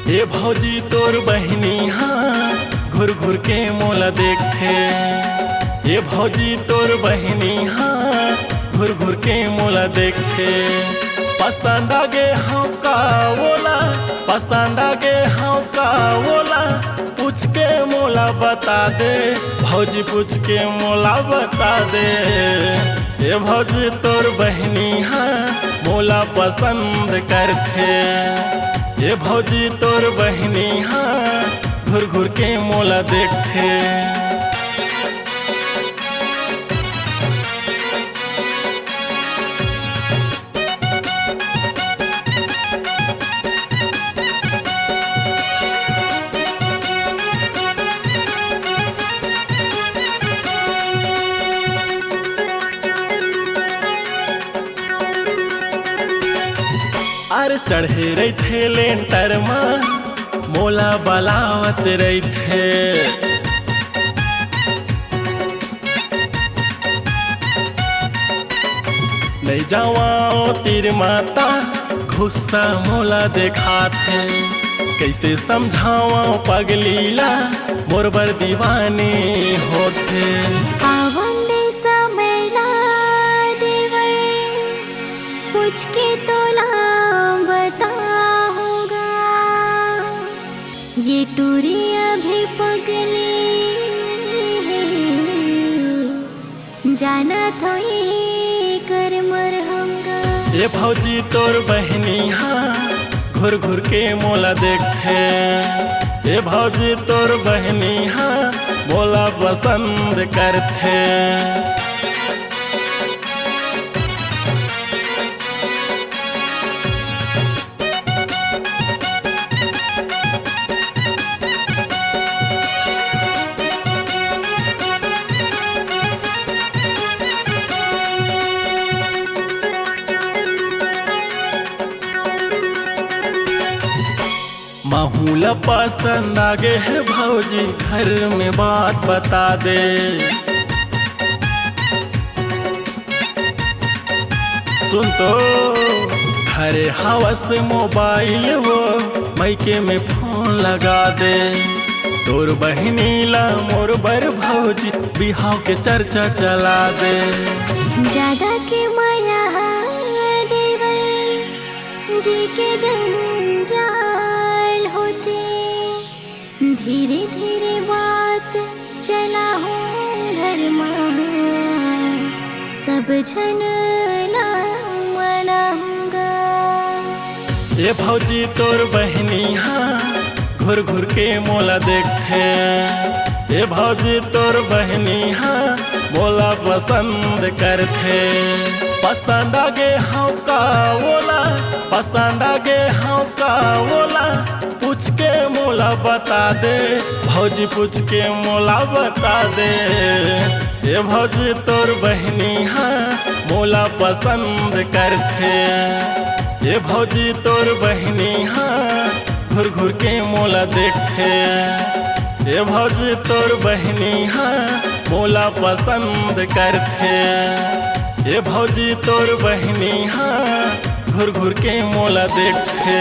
ए भौजी तोर बहिनी हाँ घुर घुर के मोला देखे। ए भौजी तोर बहिनी हाँ घुर घुर के मोला देखे। पसंद आगे हाँ का बोला, पसंद आगे हाँ का बोला, पूछ के मोला बता दे भौजी, पूछ के मोला बता दे। ए भौजी तोर बहिनी हाँ मोला पसंद करथे। ए भौजी तोर बहिनी हाँ घुर घुर के मोला देखे। अर चढ़े रही थे लेंटर माँ मोला बलावत रही थे। नहीं जावाओ तीर माता गुस्सा मोला देखा थे। कैसे समझावा पगलीला मोर बर दीवानी होते। पूछ के तोला बताऊंगा, ये टूरी अभी पगली जाना तो ये कर मरहूंगा। ये भौजी तोर बहिनी हाँ घुर घुर के मोला देखे। ये भौजी तोर बहिनी हाँ मोला पसंद करथे। माहूला पसंद आगे है भौजी घर में बात बता दे। सुन तो घरे हवस मोबाइल वो मैके में फोन लगा दे। तोर बहिनी ला मोर बर भौजी बिहाव के चर्चा चला दे। ज्यादा के माया देवर जी के जंजाल होते। धीरे धीरे बात चला हूँ घर में सब झन मनाऊंगा। ये भौजी तोर बहिनी हाँ घुर घुर के मोला देखे। ये भौजी तोर बहिनी हाँ मोला पसंद करथे। पसंद आगे हाँ का बोला, पसंद आगे हाँ का बोला, पूछ के मोला बता दे भौजी, पूछ के मोला बता दे। ये भौजी तोर बहिनी हाँ मोला पसंद करथे। ये भौजी तोर बहिनी हाँ घुर घुर के मोला देखे। ये भौजी तोर बहिनी हाँ मोला पसंद करथे। ये भौजी तोर बहिनी हाँ घुर घुर के मोला देखे।